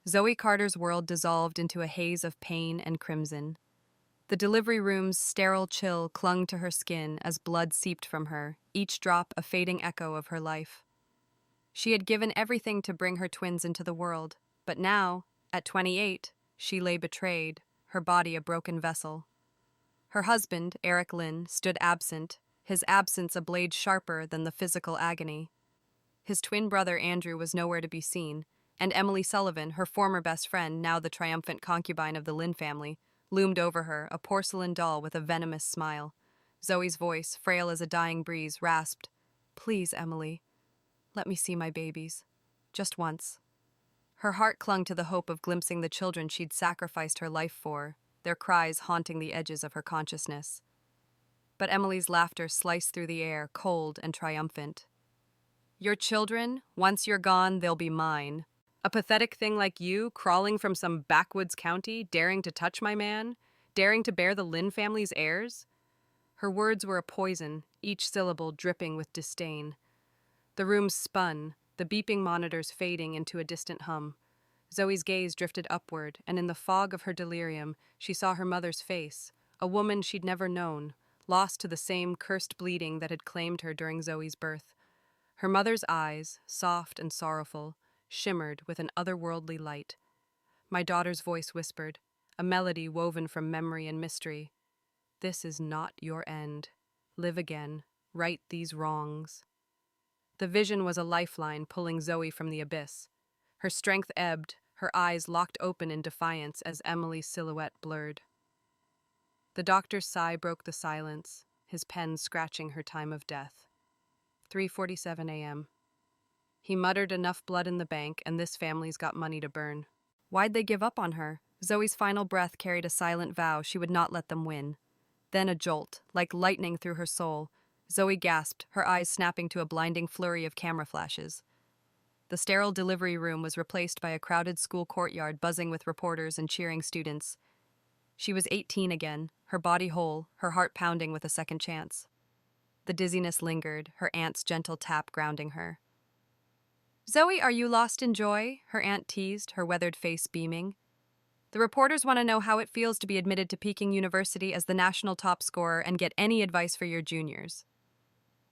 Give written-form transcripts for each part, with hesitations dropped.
Zoe Carter's world dissolved into a haze of pain and crimson. The delivery room's sterile chill clung to her skin as blood seeped from her, each drop a fading echo of her life. She had given everything to bring her twins into the world, but now, at 28, she lay betrayed, her body a broken vessel. Her husband, Lynn, stood absent, his absence a blade sharper than the physical agony. His twin brother Andrew was nowhere to be seen, and Emily Sullivan, her former best friend, now the triumphant concubine of the Lynn family, loomed over her, a porcelain doll with a venomous smile. Zoe's voice, frail as a dying breeze, rasped, "Please, Emily, let me see my babies. Just once." Her heart clung to the hope of glimpsing the children she'd sacrificed her life for, their cries haunting the edges of her consciousness. But Emily's laughter sliced through the air, cold and triumphant. "Your children, once you're gone, they'll be mine. A pathetic thing like you, crawling from some backwoods county, daring to touch my man, daring to bear the Lynn family's heirs?" Her words were a poison, each syllable dripping with disdain. The room spun, the beeping monitors fading into a distant hum. Zoe's gaze drifted upward, and in the fog of her delirium, she saw her mother's face, a woman she'd never known, lost to the same cursed bleeding that had claimed her during Zoe's birth. Her mother's eyes, soft and sorrowful, shimmered with an otherworldly light. My daughter's voice whispered, a melody woven from memory and mystery. "This is not your end. Live again. Right these wrongs." The vision was a lifeline pulling Zoe from the abyss. Her strength ebbed, her eyes locked open in defiance as Emily's silhouette blurred. The doctor's sigh broke the silence, his pen scratching her time of death. 3:47 a.m. He muttered, "Enough blood in the bank, and this family's got money to burn." Why'd they give up on her? Zoe's final breath carried a silent vow she would not let them win. Then a jolt, like lightning through her soul. Zoe gasped, her eyes snapping to a blinding flurry of camera flashes. The sterile delivery room was replaced by a crowded school courtyard buzzing with reporters and cheering students. She was 18 again, her body whole, her heart pounding with a second chance. The dizziness lingered, her aunt's gentle tap grounding her. "Zoe, are you lost in joy?" her aunt teased, her weathered face beaming. "The reporters want to know how it feels to be admitted to Peking University as the national top scorer and get any advice for your juniors."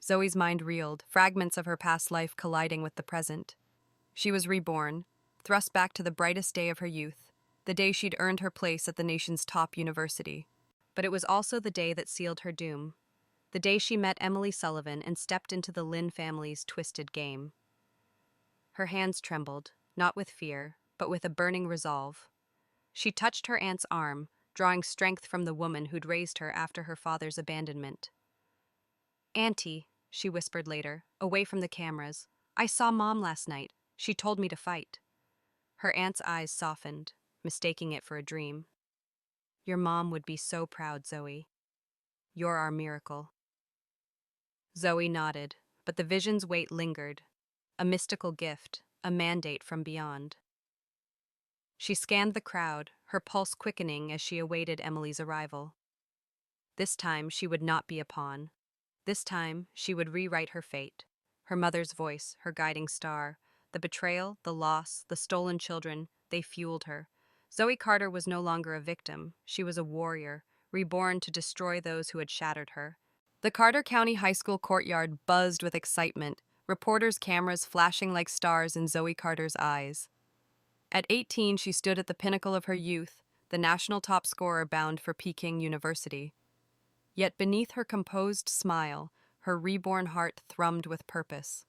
Zoe's mind reeled, fragments of her past life colliding with the present. She was reborn, thrust back to the brightest day of her youth, the day she'd earned her place at the nation's top university. But it was also the day that sealed her doom, the day she met Emily Sullivan and stepped into the Lynn family's twisted game. Her hands trembled, not with fear, but with a burning resolve. She touched her aunt's arm, drawing strength from the woman who'd raised her after her father's abandonment. "Auntie," she whispered later, away from the cameras, "I saw Mom last night. She told me to fight." Her aunt's eyes softened, mistaking it for a dream. "Your mom would be so proud, Zoe. You're our miracle." Zoe nodded, but the vision's weight lingered. A mystical gift, a mandate from beyond. She scanned the crowd, her pulse quickening as she awaited Emily's arrival. This time she would not be a pawn. This time she would rewrite her fate. Her mother's voice, her guiding star. The betrayal, the loss, the stolen children, they fueled her. Zoe Carter was no longer a victim. She was a warrior, reborn to destroy those who had shattered her. The Carter County High School courtyard buzzed with excitement, reporters' cameras flashing like stars in Zoe Carter's eyes. At 18, she stood at the pinnacle of her youth, the national top scorer bound for Peking University. Yet beneath her composed smile, her reborn heart thrummed with purpose.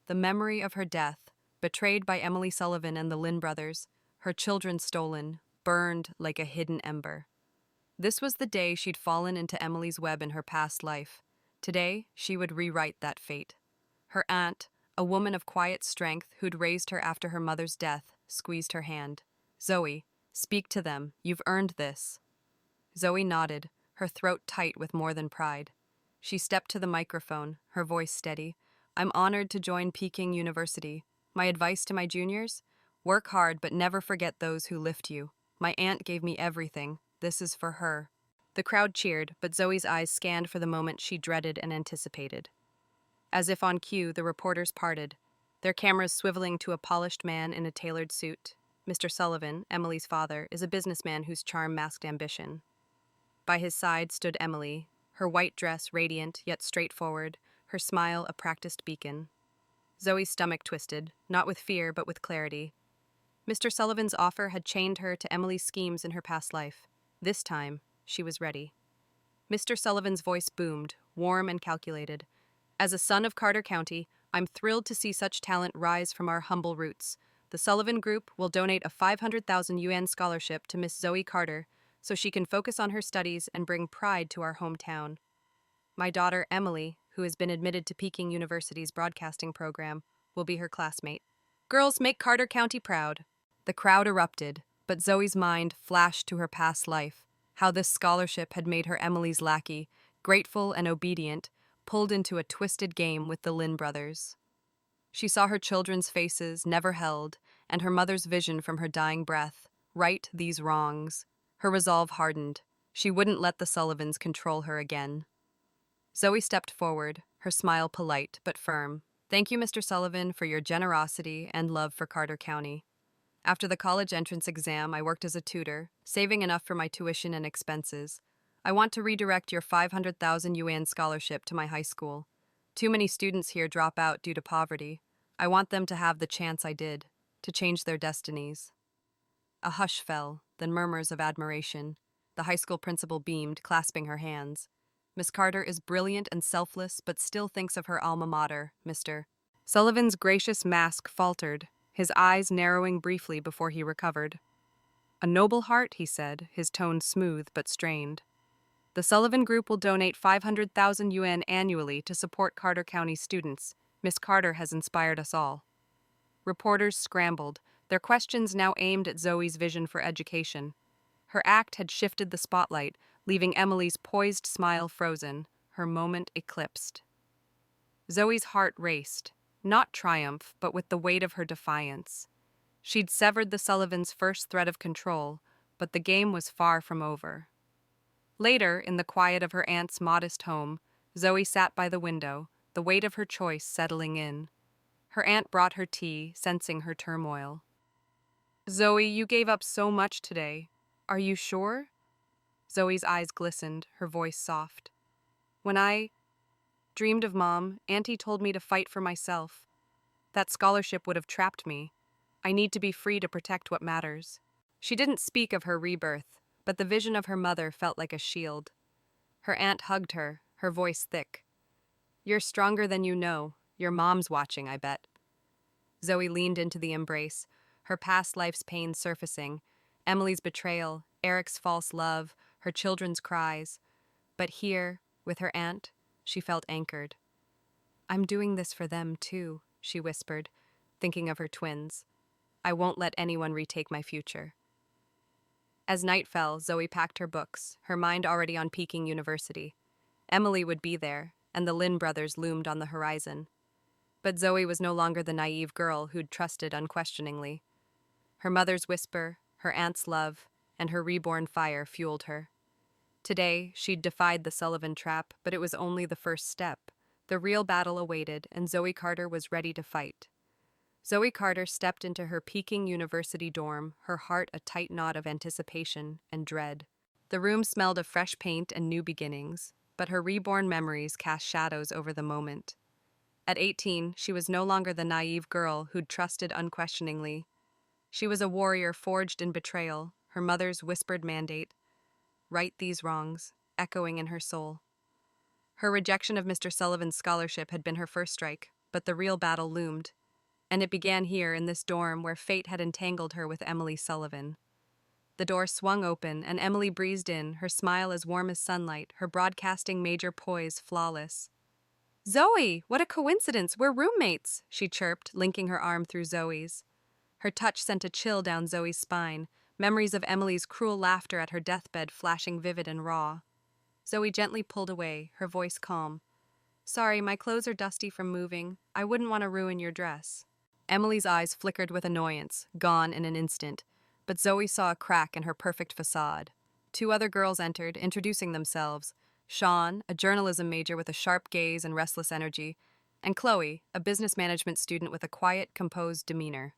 The memory of her death, betrayed by Emily Sullivan and the Lynn brothers, her children stolen, burned like a hidden ember. This was the day she'd fallen into Emily's web in her past life. Today, she would rewrite that fate. Her aunt, a woman of quiet strength who'd raised her after her mother's death, squeezed her hand. "Zoe, speak to them. You've earned this." Zoe nodded, her throat tight with more than pride. She stepped to the microphone, her voice steady. "I'm honored to join Peking University. My advice to my juniors? Work hard, but never forget those who lift you. My aunt gave me everything. This is for her." The crowd cheered, but Zoe's eyes scanned for the moment she dreaded and anticipated. As if on cue, the reporters parted, their cameras swiveling to a polished man in a tailored suit. Mr. Sullivan, Emily's father, is a businessman whose charm masked ambition. By his side stood Emily, her white dress radiant yet straightforward, her smile a practiced beacon. Zoe's stomach twisted, not with fear but with clarity. Mr. Sullivan's offer had chained her to Emily's schemes in her past life. This time, she was ready. Mr. Sullivan's voice boomed, warm and calculated. As a son of Carter County, I'm thrilled to see such talent rise from our humble roots. The Sullivan Group will donate a 500,000 yuan scholarship to Miss Zoe Carter so she can focus on her studies and bring pride to our hometown. My daughter, Emily, who has been admitted to Peking University's broadcasting program, will be her classmate. Girls, make Carter County proud. The crowd erupted, but Zoe's mind flashed to her past life, how this scholarship had made her Emily's lackey, grateful and obedient, pulled into a twisted game with the Lynn brothers. She saw her children's faces, never held, and her mother's vision from her dying breath, right these wrongs. Her resolve hardened. She wouldn't let the Sullivans control her again. Zoe stepped forward, her smile polite but firm. Thank you, Mr. Sullivan, for your generosity and love for Carter County. After the college entrance exam, I worked as a tutor, saving enough for my tuition and expenses. I want to redirect your 500,000 yuan scholarship to my high school. Too many students here drop out due to poverty. I want them to have the chance I did, to change their destinies. A hush fell, then murmurs of admiration. The high school principal beamed, clasping her hands. Miss Carter is brilliant and selfless, but still thinks of her alma mater, Mr. Sullivan's gracious mask faltered, his eyes narrowing briefly before he recovered. A noble heart, he said, his tone smooth but strained. The Sullivan Group will donate 500,000 yuan annually to support Carter County students. Miss Carter has inspired us all. Reporters scrambled, their questions now aimed at Zoe's vision for education. Her act had shifted the spotlight, leaving Emily's poised smile frozen, her moment eclipsed. Zoe's heart raced, not triumph, but with the weight of her defiance. She'd severed the Sullivans' first threat of control, but the game was far from over. Later, in the quiet of her aunt's modest home, Zoe sat by the window, the weight of her choice settling in. Her aunt brought her tea, sensing her turmoil. Zoe, you gave up so much today. Are you sure? Zoe's eyes glistened, her voice soft. When I dreamed of Mom, Auntie told me to fight for myself. That scholarship would have trapped me. I need to be free to protect what matters. She didn't speak of her rebirth, but the vision of her mother felt like a shield. Her aunt hugged her, her voice thick. You're stronger than you know. Your mom's watching, I bet. Zoe leaned into the embrace, her past life's pain surfacing, Emily's betrayal, Eric's false love, her children's cries. But here, with her aunt, she felt anchored. I'm doing this for them, too, she whispered, thinking of her twins. I won't let anyone retake my future. As night fell, Zoe packed her books, her mind already on Peking University. Emily would be there, and the Lynn brothers loomed on the horizon. But Zoe was no longer the naive girl who'd trusted unquestioningly. Her mother's whisper, her aunt's love, and her reborn fire fueled her. Today, she'd defied the Sullivan trap, but it was only the first step. The real battle awaited, and Zoe Carter was ready to fight. Zoe Carter stepped into her Peking University dorm, her heart a tight knot of anticipation and dread. The room smelled of fresh paint and new beginnings, but her reborn memories cast shadows over the moment. At 18, she was no longer the naive girl who'd trusted unquestioningly. She was a warrior forged in betrayal, her mother's whispered mandate, right these wrongs, echoing in her soul. Her rejection of Mr. Sullivan's scholarship had been her first strike, but the real battle loomed. And it began here in this dorm where fate had entangled her with Emily Sullivan. The door swung open, and Emily breezed in, her smile as warm as sunlight, her broadcasting major poise flawless. Zoe, what a coincidence, we're roommates, she chirped, linking her arm through Zoe's. Her touch sent a chill down Zoe's spine, memories of Emily's cruel laughter at her deathbed flashing vivid and raw. Zoe gently pulled away, her voice calm. Sorry, my clothes are dusty from moving. I wouldn't want to ruin your dress. Emily's eyes flickered with annoyance, gone in an instant, but Zoe saw a crack in her perfect facade. Two other girls entered, introducing themselves. Sean, a journalism major with a sharp gaze and restless energy, and Chloe, a business management student with a quiet, composed demeanor.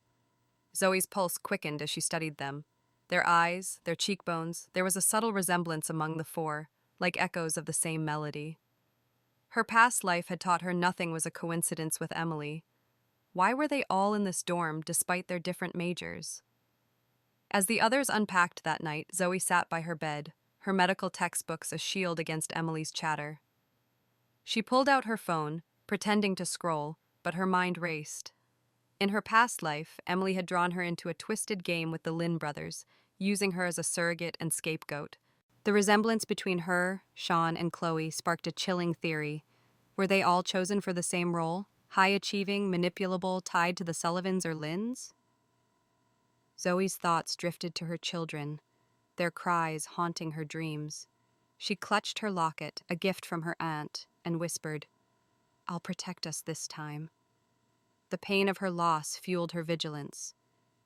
Zoe's pulse quickened as she studied them. Their eyes, their cheekbones, there was a subtle resemblance among the four, like echoes of the same melody. Her past life had taught her nothing was a coincidence with Emily. Why were they all in this dorm despite their different majors? As the others unpacked that night, Zoe sat by her bed, her medical textbooks a shield against Emily's chatter. She pulled out her phone, pretending to scroll, but her mind raced. In her past life, Emily had drawn her into a twisted game with the Lynn brothers, using her as a surrogate and scapegoat. The resemblance between her, Sean, and Chloe sparked a chilling theory. Were they all chosen for the same role? High-achieving, manipulable, tied to the Sullivans or Lynns? Zoe's thoughts drifted to her children, their cries haunting her dreams. She clutched her locket, a gift from her aunt, and whispered, "I'll protect us this time." The pain of her loss fueled her vigilance.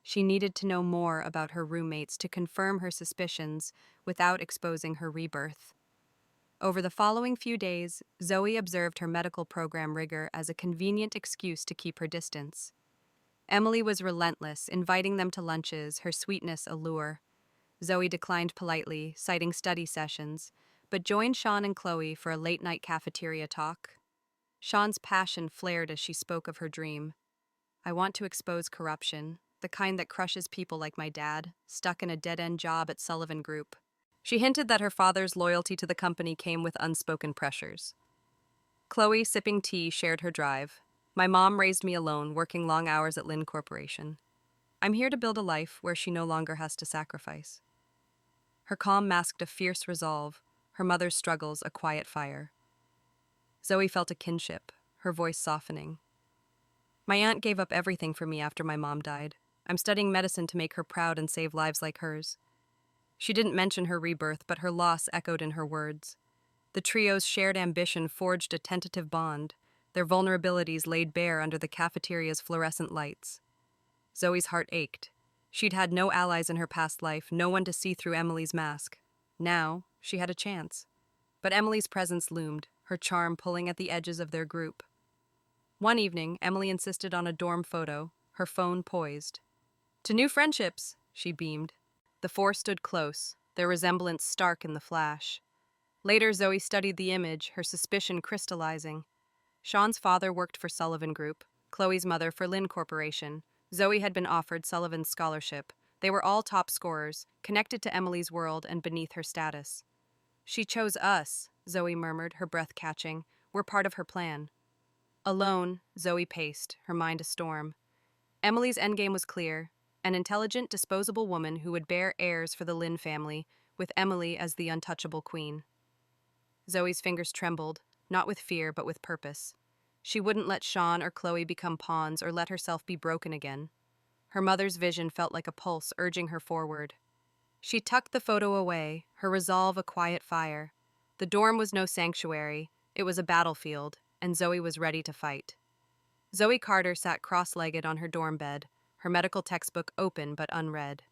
She needed to know more about her roommates to confirm her suspicions without exposing her rebirth. Over the following few days, Zoe observed her medical program rigor as a convenient excuse to keep her distance. Emily was relentless, inviting them to lunches, her sweetness a lure. Zoe declined politely, citing study sessions, but joined Sean and Chloe for a late-night cafeteria talk. Sean's passion flared as she spoke of her dream. "I want to expose corruption, the kind that crushes people like my dad, stuck in a dead-end job at Sullivan Group." She hinted that her father's loyalty to the company came with unspoken pressures. Chloe, sipping tea, shared her drive. "My mom raised me alone, working long hours at Lynn Corporation. I'm here to build a life where she no longer has to sacrifice." Her calm masked a fierce resolve, her mother's struggles a quiet fire. Zoe felt a kinship, her voice softening. "My aunt gave up everything for me after my mom died. I'm studying medicine to make her proud and save lives like hers." She didn't mention her rebirth, but her loss echoed in her words. The trio's shared ambition forged a tentative bond, their vulnerabilities laid bare under the cafeteria's fluorescent lights. Zoe's heart ached. She'd had no allies in her past life, no one to see through Emily's mask. Now, she had a chance. But Emily's presence loomed, her charm pulling at the edges of their group. One evening, Emily insisted on a dorm photo, her phone poised. "To new friendships," she beamed. The four stood close, their resemblance stark in the flash. Later, Zoe studied the image, her suspicion crystallizing. Sean's father worked for Sullivan Group, Chloe's mother for Lynn Corporation. Zoe had been offered Sullivan's scholarship. They were all top scorers, connected to Emily's world and beneath her status. "She chose us," Zoe murmured, her breath catching. "We're part of her plan." Alone, Zoe paced, her mind a storm. Emily's endgame was clear, an intelligent, disposable woman who would bear heirs for the Lynn family, with Emily as the untouchable queen. Zoe's fingers trembled, not with fear but with purpose. She wouldn't let Sean or Chloe become pawns or let herself be broken again. Her mother's vision felt like a pulse urging her forward. She tucked the photo away, her resolve a quiet fire. The dorm was no sanctuary, it was a battlefield, and Zoe was ready to fight. Zoe Carter sat cross-legged on her dorm bed, her medical textbook open but unread.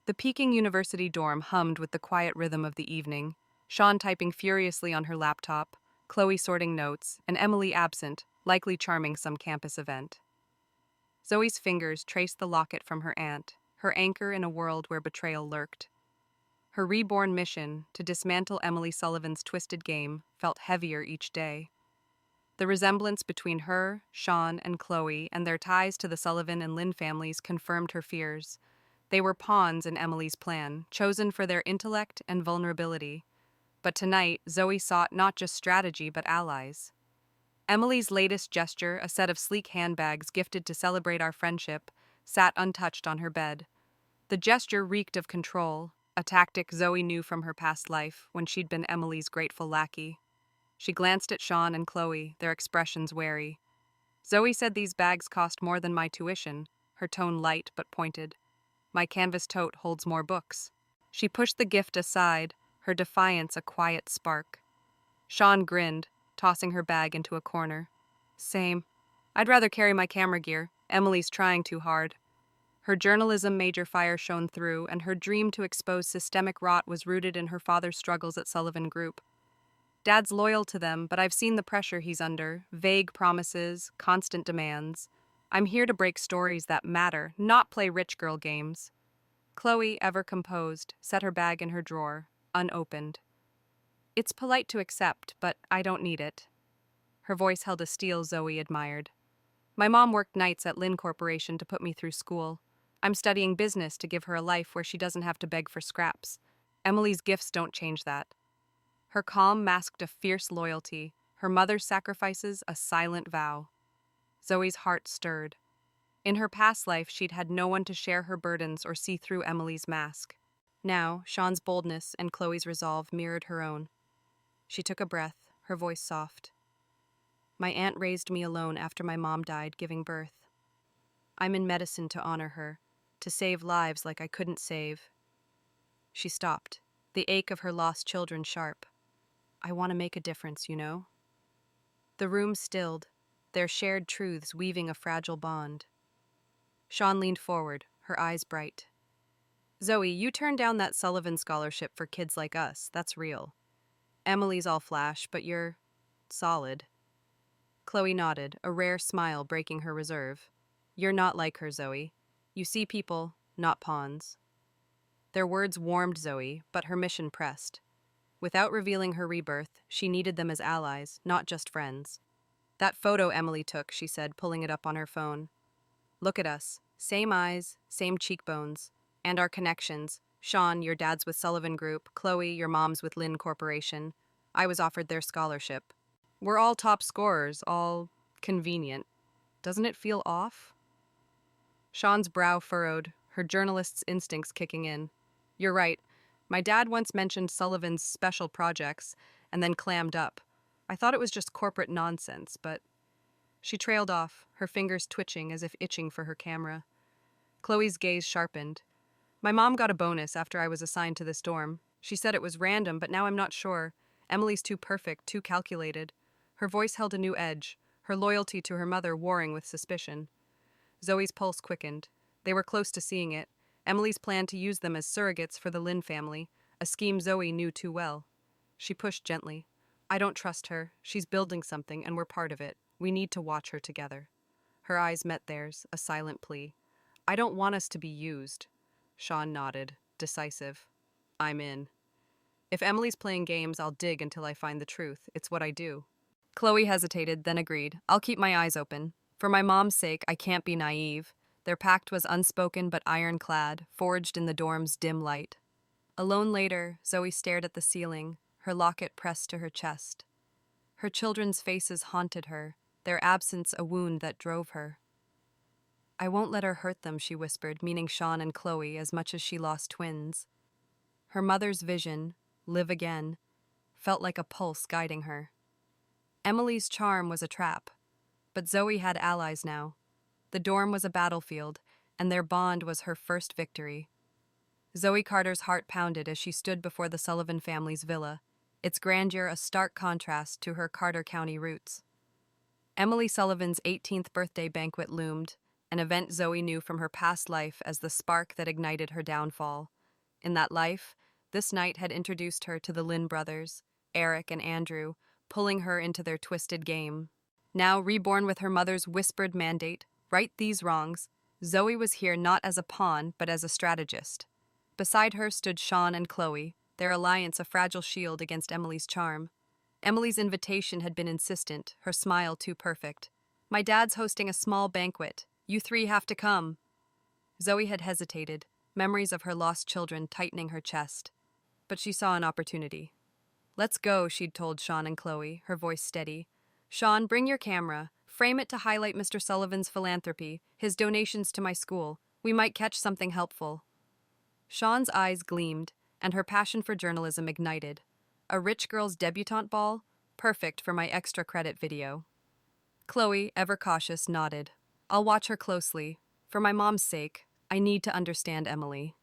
The Peking University dorm hummed with the quiet rhythm of the evening, Sean typing furiously on her laptop, Chloe sorting notes, and Emily absent, likely charming some campus event. Zoe's fingers traced the locket from her aunt, her anchor in a world where betrayal lurked. Her reborn mission, to dismantle Emily Sullivan's twisted game, felt heavier each day. The resemblance between her, Sean, and Chloe and their ties to the Sullivan and Lynn families confirmed her fears. They were pawns in Emily's plan, chosen for their intellect and vulnerability. But tonight, Zoe sought not just strategy but allies. Emily's latest gesture, a set of sleek handbags gifted to celebrate our friendship, sat untouched on her bed. The gesture reeked of control, a tactic Zoe knew from her past life when she'd been Emily's grateful lackey. She glanced at Sean and Chloe, their expressions wary. "Zoe said these bags cost more than my tuition," her tone light but pointed. "My canvas tote holds more books." She pushed the gift aside, her defiance a quiet spark. Sean grinned, tossing her bag into a corner. "Same. I'd rather carry my camera gear. Emily's trying too hard." Her journalism major fire shone through, and her dream to expose systemic rot was rooted in her father's struggles at Sullivan Group. "Dad's loyal to them, but I've seen the pressure he's under, vague promises, constant demands. I'm here to break stories that matter, not play rich girl games. Chloe, ever composed, set her bag in her drawer, unopened. It's polite to accept, but I don't need it. Her voice held a steel Zoe admired. My mom worked nights at Lynn Corporation to put me through school. I'm studying business to give her a life where she doesn't have to beg for scraps. Emily's gifts don't change that. Her calm masked a fierce loyalty, her mother's sacrifices a silent vow. Zoe's heart stirred. In her past life, she'd had no one to share her burdens or see through Emily's mask. Now, Sean's boldness and Chloe's resolve mirrored her own. She took a breath, her voice soft. My aunt raised me alone after my mom died, giving birth. I'm in medicine to honor her, to save lives like I couldn't save. She stopped, the ache of her lost children sharp. I want to make a difference, you know? The room stilled, their shared truths weaving a fragile bond. Sean leaned forward, her eyes bright. Zoe, you turned down that Sullivan scholarship for kids like us. That's real. Emily's all flash, but you're solid. Chloe nodded, a rare smile breaking her reserve. You're not like her, Zoe. You see people, not pawns. Their words warmed Zoe, but her mission pressed. Without revealing her rebirth, she needed them as allies, not just friends. That photo Emily took, she said, pulling it up on her phone. Look at us. Same eyes, same cheekbones. And our connections. Sean, your dad's with Sullivan Group. Chloe, your mom's with Lynn Corporation. I was offered their scholarship. We're all top scorers, all convenient. Doesn't it feel off? Sean's brow furrowed, her journalist's instincts kicking in. You're right. My dad once mentioned Sullivan's special projects, and then clammed up. I thought it was just corporate nonsense, but... She trailed off, her fingers twitching as if itching for her camera. Chloe's gaze sharpened. My mom got a bonus after I was assigned to this dorm. She said it was random, but now I'm not sure. Emily's too perfect, too calculated. Her voice held a new edge, her loyalty to her mother warring with suspicion. Zoe's pulse quickened. They were close to seeing it. Emily's plan to use them as surrogates for the Lynn family, a scheme Zoe knew too well. She pushed gently. I don't trust her. She's building something, and we're part of it. We need to watch her together. Her eyes met theirs, a silent plea. I don't want us to be used. Sean nodded, decisive. I'm in. If Emily's playing games, I'll dig until I find the truth. It's what I do. Chloe hesitated, then agreed. I'll keep my eyes open. For my mom's sake, I can't be naive. Their pact was unspoken but ironclad, forged in the dorm's dim light. Alone later, Zoe stared at the ceiling, her locket pressed to her chest. Her children's faces haunted her, their absence a wound that drove her. I won't let her hurt them, she whispered, meaning Sean and Chloe as much as she lost twins. Her mother's vision, live again, felt like a pulse guiding her. Emily's charm was a trap, but Zoe had allies now. The dorm was a battlefield, and their bond was her first victory. Zoe Carter's heart pounded as she stood before the Sullivan family's villa, its grandeur a stark contrast to her Carter County roots. Emily Sullivan's 18th birthday banquet loomed, an event Zoe knew from her past life as the spark that ignited her downfall. In that life, this night had introduced her to the Lynn brothers, Eric and Andrew, pulling her into their twisted game. Now, reborn with her mother's whispered mandate, right these wrongs, Zoe was here not as a pawn, but as a strategist. Beside her stood Sean and Chloe, their alliance a fragile shield against Emily's charm. Emily's invitation had been insistent, her smile too perfect. My dad's hosting a small banquet. You three have to come. Zoe had hesitated, memories of her lost children tightening her chest. But she saw an opportunity. Let's go, she'd told Sean and Chloe, her voice steady. Sean, bring your camera. Frame it to highlight Mr. Sullivan's philanthropy, his donations to my school. We might catch something helpful. Sean's eyes gleamed, and her passion for journalism ignited. A rich girl's debutante ball? Perfect for my extra credit video. Chloe, ever cautious, nodded. I'll watch her closely. For my mom's sake, I need to understand Emily.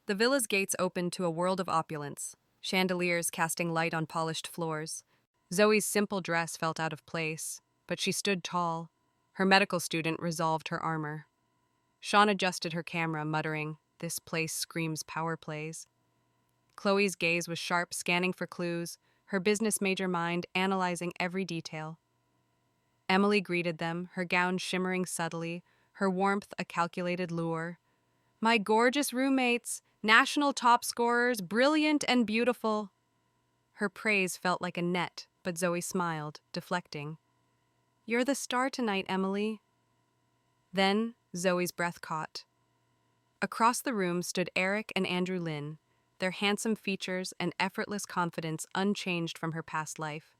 The villa's gates opened to a world of opulence, chandeliers casting light on polished floors. Zoe's simple dress felt out of place, but she stood tall. Her medical student resolved her armor. Sean adjusted her camera, muttering, "This place screams power plays." Chloe's gaze was sharp, scanning for clues, her business major mind analyzing every detail. Emily greeted them, her gown shimmering subtly, her warmth a calculated lure. "My gorgeous roommates, national top scorers, brilliant and beautiful." Her praise felt like a net, but Zoe smiled, deflecting. "You're the star tonight, Emily." Then Zoe's breath caught. Across the room stood Eric and Andrew Lynn, their handsome features and effortless confidence unchanged from her past life.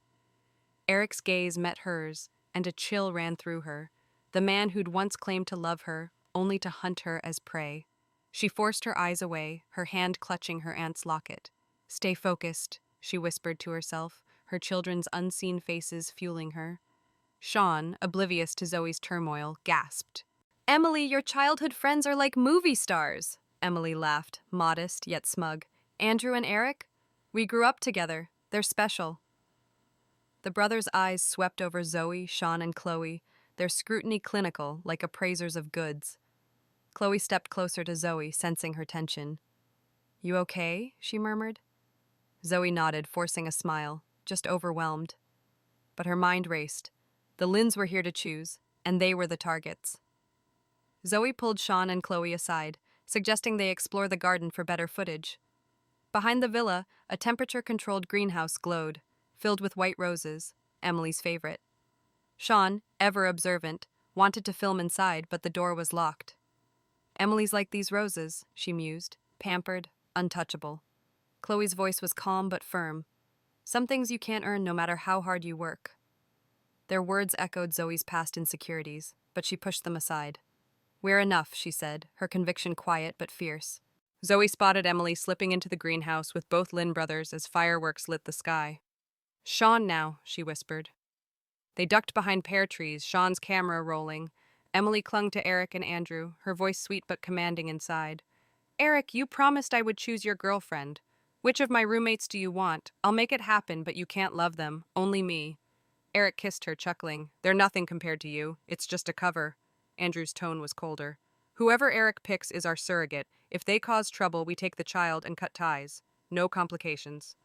Eric's gaze met hers, and a chill ran through her. The man who'd once claimed to love her, only to hunt her as prey. She forced her eyes away, her hand clutching her aunt's locket. "Stay focused," she whispered to herself, her children's unseen faces fueling her. Sean, oblivious to Zoe's turmoil, gasped. "Emily, your childhood friends are like movie stars." Emily laughed, modest yet smug. "Andrew and Eric? We grew up together. They're special." The brothers' eyes swept over Zoe, Sean, and Chloe, their scrutiny clinical, like appraisers of goods. Chloe stepped closer to Zoe, sensing her tension. "You okay?" she murmured. Zoe nodded, forcing a smile, just overwhelmed. But her mind raced. The Lynns were here to choose, and they were the targets. Zoe pulled Sean and Chloe aside, suggesting they explore the garden for better footage. Behind the villa, a temperature-controlled greenhouse glowed, filled with white roses, Emily's favorite. Sean, ever observant, wanted to film inside, but the door was locked. "Emily's like these roses," she mused, pampered, untouchable. Chloe's voice was calm but firm. "Some things you can't earn no matter how hard you work." Their words echoed Zoe's past insecurities, but she pushed them aside. "We're enough," she said, her conviction quiet but fierce. Zoe spotted Emily slipping into the greenhouse with both Lynn brothers as fireworks lit the sky. "Sean now," she whispered. They ducked behind pear trees, Sean's camera rolling. Emily clung to Eric and Andrew, her voice sweet but commanding inside. "Eric, you promised I would choose your girlfriend. Which of my roommates do you want? I'll make it happen, but you can't love them. Only me." Eric kissed her, chuckling. "They're nothing compared to you. It's just a cover." Andrew's tone was colder. "Whoever Eric picks is our surrogate. If they cause trouble, we take the child and cut ties. No complications."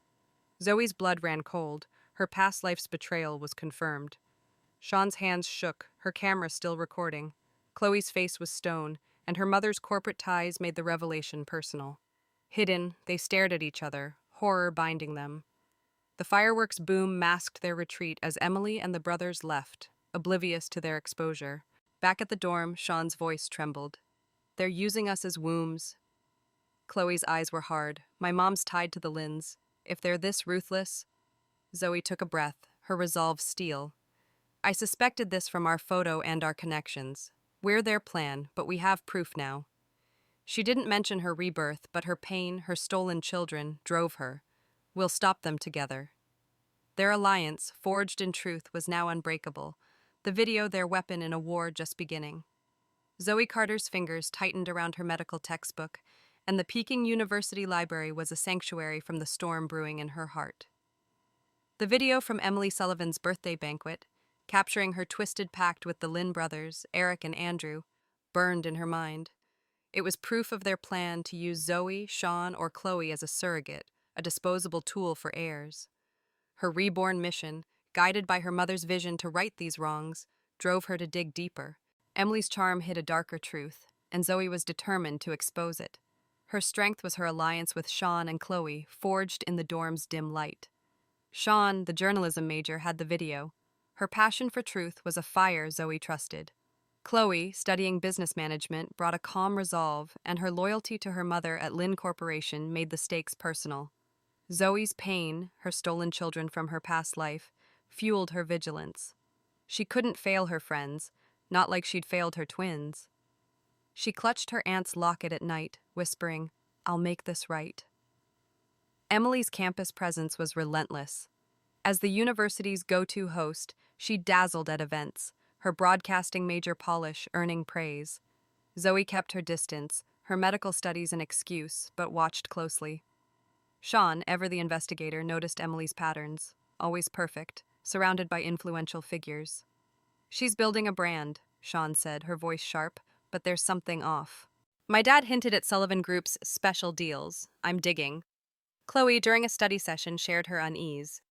Zoe's blood ran cold. Her past life's betrayal was confirmed. Sean's hands shook, her camera still recording. Chloe's face was stone, and her mother's corporate ties made the revelation personal. Hidden, they stared at each other, horror binding them. The fireworks boom masked their retreat as Emily and the brothers left, oblivious to their exposure. Back at the dorm, Sean's voice trembled. "They're using us as wombs." Chloe's eyes were hard. "My mom's tied to the Lynns. If they're this ruthless—" Zoe took a breath, her resolve steel. "I suspected this from our photo and our connections. We're their plan, but we have proof now." She didn't mention her rebirth, but her pain, her stolen children, drove her. "We'll stop them together." Their alliance, forged in truth, was now unbreakable. The video their weapon in a war just beginning. Zoe Carter's fingers tightened around her medical textbook, and the Peking University library was a sanctuary from the storm brewing in her heart. The video from Emily Sullivan's birthday banquet, capturing her twisted pact with the Lynn brothers, Eric and Andrew, burned in her mind. It was proof of their plan to use Zoe, Sean, or Chloe as a surrogate, a disposable tool for heirs. Her reborn mission, guided by her mother's vision to right these wrongs, drove her to dig deeper. Emily's charm hid a darker truth, and Zoe was determined to expose it. Her strength was her alliance with Sean and Chloe, forged in the dorm's dim light. Sean, the journalism major, had the video. Her passion for truth was a fire Zoe trusted. Chloe, studying business management, brought a calm resolve, and her loyalty to her mother at Lynn Corporation made the stakes personal. Zoe's pain, her stolen children from her past life, fueled her vigilance. She couldn't fail her friends, not like she'd failed her twins. She clutched her aunt's locket at night, whispering, "I'll make this right." Emily's campus presence was relentless. As the university's go-to host, she dazzled at events, her broadcasting major polish earning praise. Zoe kept her distance, her medical studies an excuse, but watched closely. Sean, ever the investigator, noticed Emily's patterns, always perfect, surrounded by influential figures. "She's building a brand," Sean said, her voice sharp, "but there's something off." "My dad hinted at Sullivan Group's special deals. I'm digging." Chloe, during a study session, shared her unease.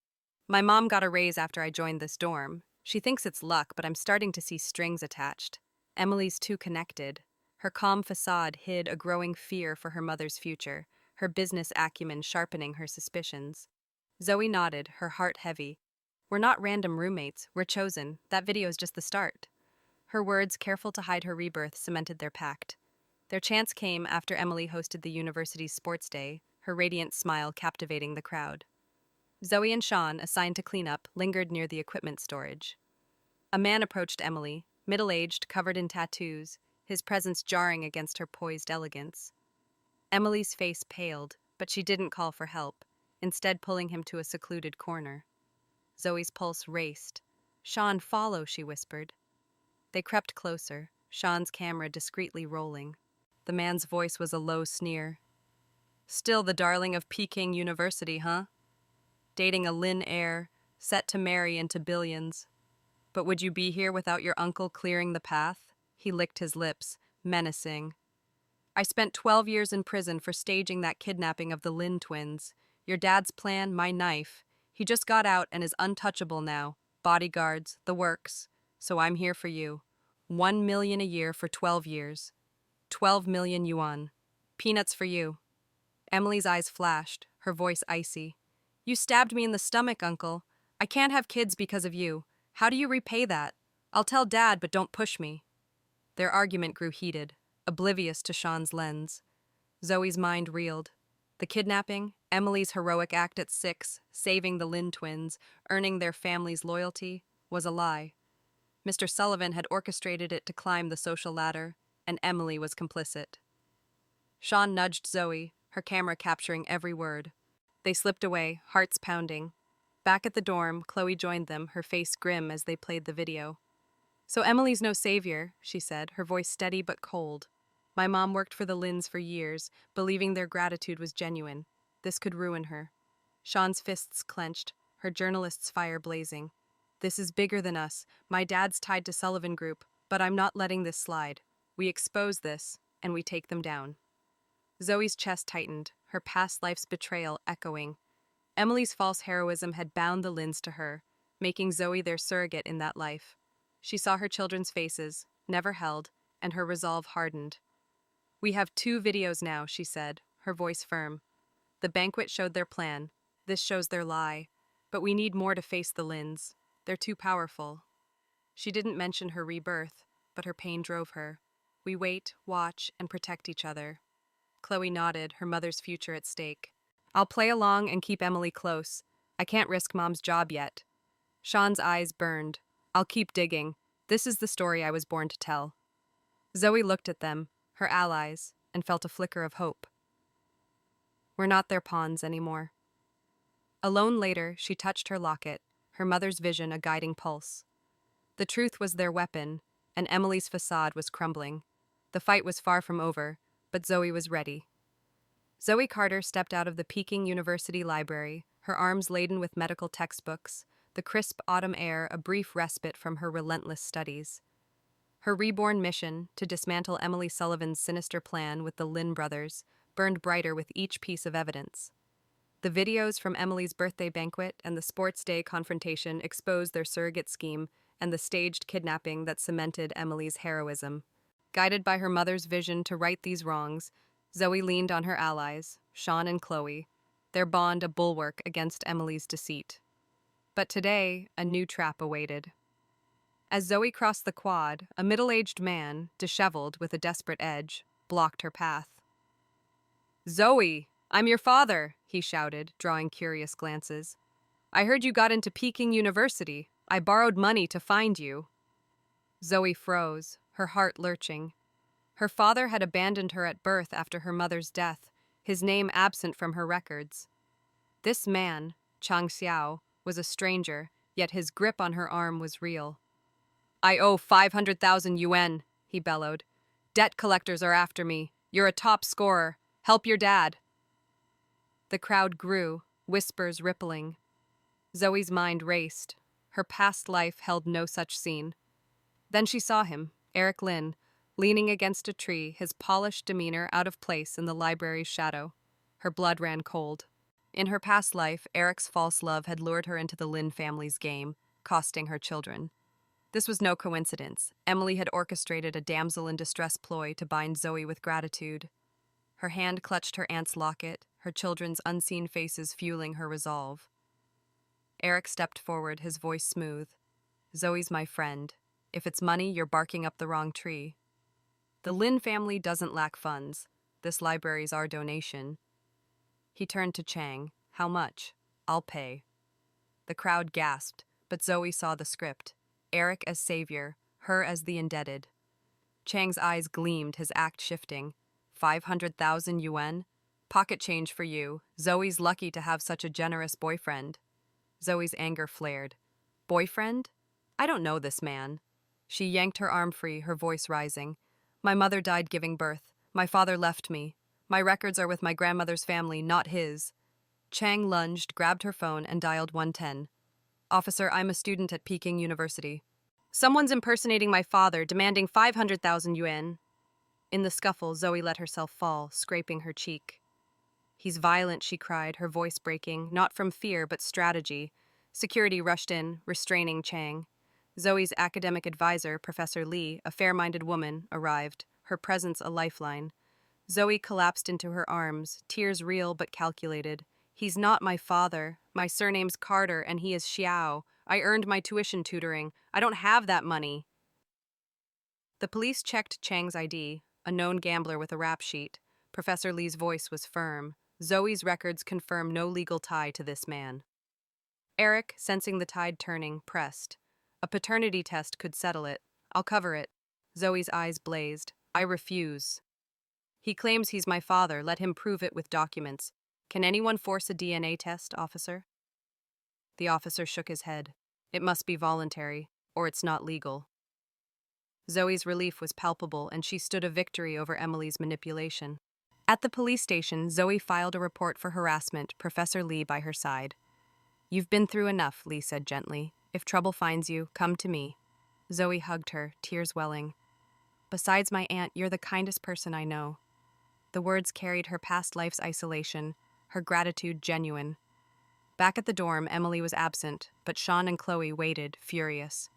"My mom got a raise after I joined this dorm. She thinks it's luck, but I'm starting to see strings attached. Emily's too connected. Her calm facade hid a growing fear for her mother's future, her business acumen sharpening her suspicions. Zoe nodded, her heart heavy. We're not random roommates, we're chosen. That video's just the start. Her words, careful to hide her rebirth, cemented their pact. Their chance came after Emily hosted the university's sports day, her radiant smile captivating the crowd. Zoe and Sean, assigned to clean up, lingered near the equipment storage. A man approached Emily, middle-aged, covered in tattoos, his presence jarring against her poised elegance. Emily's face paled, but she didn't call for help, instead pulling him to a secluded corner. Zoe's pulse raced. "Sean, follow," she whispered. They crept closer, Sean's camera discreetly rolling. The man's voice was a low sneer. "Still the darling of Peking University, huh? Dating a Lynn heir, set to marry into billions. But would you be here without your uncle clearing the path?" He licked his lips, menacing. "I spent 12 years in prison for staging that kidnapping of the Lynn twins. Your dad's plan, my knife. He just got out and is untouchable now. Bodyguards, the works. So I'm here for you. 1 million a year for 12 years. 12 million yuan. Peanuts for you." Emily's eyes flashed, her voice icy. "You stabbed me in the stomach, Uncle. I can't have kids because of you. How do you repay that? I'll tell Dad, but don't push me." Their argument grew heated, oblivious to Sean's lens. Zoe's mind reeled. The kidnapping, Emily's heroic act at 6, saving the Lynn twins, earning their family's loyalty, was a lie. Mr. Sullivan had orchestrated it to climb the social ladder, and Emily was complicit. Sean nudged Zoe, her camera capturing every word. They slipped away, hearts pounding. Back at the dorm, Chloe joined them, her face grim as they played the video. "So Emily's no savior," she said, her voice steady but cold. "My mom worked for the Lynns for years, believing their gratitude was genuine. This could ruin her." Sean's fists clenched, her journalist's fire blazing. "This is bigger than us. My dad's tied to Sullivan Group, but I'm not letting this slide. We expose this, and we take them down." Zoe's chest tightened, her past life's betrayal echoing. Emily's false heroism had bound the Lynns to her, making Zoe their surrogate in that life. She saw her children's faces, never held, and her resolve hardened. "We have 2 videos now," she said, her voice firm. "The banquet showed their plan. This shows their lie. But we need more to face the Lynns. They're too powerful." She didn't mention her rebirth, but her pain drove her. "We wait, watch, and protect each other." Chloe nodded, her mother's future at stake. "I'll play along and keep Emily close. I can't risk Mom's job yet." Sean's eyes burned. "I'll keep digging. This is the story I was born to tell." Zoe looked at them, her allies, and felt a flicker of hope. We're not their pawns anymore. Alone later, she touched her locket, her mother's vision a guiding pulse. The truth was their weapon, and Emily's facade was crumbling. The fight was far from over, but Zoe was ready. Zoe Carter stepped out of the Peking University library, her arms laden with medical textbooks, the crisp autumn air a brief respite from her relentless studies. Her reborn mission, to dismantle Emily Sullivan's sinister plan with the Lynn brothers, burned brighter with each piece of evidence. The videos from Emily's birthday banquet and the sports day confrontation exposed their surrogate scheme and the staged kidnapping that cemented Emily's heroism. Guided by her mother's vision to right these wrongs, Zoe leaned on her allies, Sean and Chloe, their bond a bulwark against Emily's deceit. But today, a new trap awaited. As Zoe crossed the quad, a middle-aged man, disheveled with a desperate edge, blocked her path. "Zoe, I'm your father," he shouted, drawing curious glances. "I heard you got into Peking University. I borrowed money to find you." Zoe froze, her heart lurching. Her father had abandoned her at birth after her mother's death, his name absent from her records. This man, Chang Xiao, was a stranger, yet his grip on her arm was real. "I owe 500,000 yuan, he bellowed. "Debt collectors are after me. You're a top scorer. Help your dad." The crowd grew, whispers rippling. Zoe's mind raced. Her past life held no such scene. Then she saw him, Eric Lynn, leaning against a tree, his polished demeanor out of place in the library's shadow. Her blood ran cold. In her past life, Eric's false love had lured her into the Lynn family's game, costing her children. This was no coincidence. Emily had orchestrated a damsel in distress ploy to bind Zoe with gratitude. Her hand clutched her aunt's locket, her children's unseen faces fueling her resolve. Eric stepped forward, his voice smooth. Zoe's my friend. If it's money, you're barking up the wrong tree. The Lynn family doesn't lack funds. This library's our donation. He turned to Chang. How much? I'll pay. The crowd gasped, but Zoe saw the script. Eric as savior, her as the indebted. Chang's eyes gleamed, his act shifting. 500,000 yuan? Pocket change for you. Zoe's lucky to have such a generous boyfriend. Zoe's anger flared. Boyfriend? I don't know this man. She yanked her arm free, her voice rising. My mother died giving birth. My father left me. My records are with my grandmother's family, not his. Chang lunged, grabbed her phone, and dialed 110. Officer, I'm a student at Peking University. Someone's impersonating my father, demanding 500,000 yuan. In the scuffle, Zoe let herself fall, scraping her cheek. He's violent, she cried, her voice breaking, not from fear, but strategy. Security rushed in, restraining Chang. Zoe's academic advisor, Professor Lee, a fair-minded woman, arrived, her presence a lifeline. Zoe collapsed into her arms, tears real but calculated. He's not my father. My surname's Carter, and he is Xiao. I earned my tuition tutoring. I don't have that money. The police checked Chang's ID, a known gambler with a rap sheet. Professor Lee's voice was firm. Zoe's records confirm no legal tie to this man. Eric, sensing the tide turning, pressed. A paternity test could settle it. I'll cover it. Zoe's eyes blazed. I refuse. He claims he's my father. Let him prove it with documents. Can anyone force a DNA test, officer? The officer shook his head. It must be voluntary, or it's not legal. Zoe's relief was palpable, and she stood a victory over Emily's manipulation. At the police station, Zoe filed a report for harassment, Professor Lee by her side. You've been through enough, Lee said gently. If trouble finds you, come to me. Zoe hugged her, tears welling. Besides my aunt, you're the kindest person I know. The words carried her past life's isolation, her gratitude genuine. Back at the dorm, Emily was absent, but Sean and Chloe waited, furious.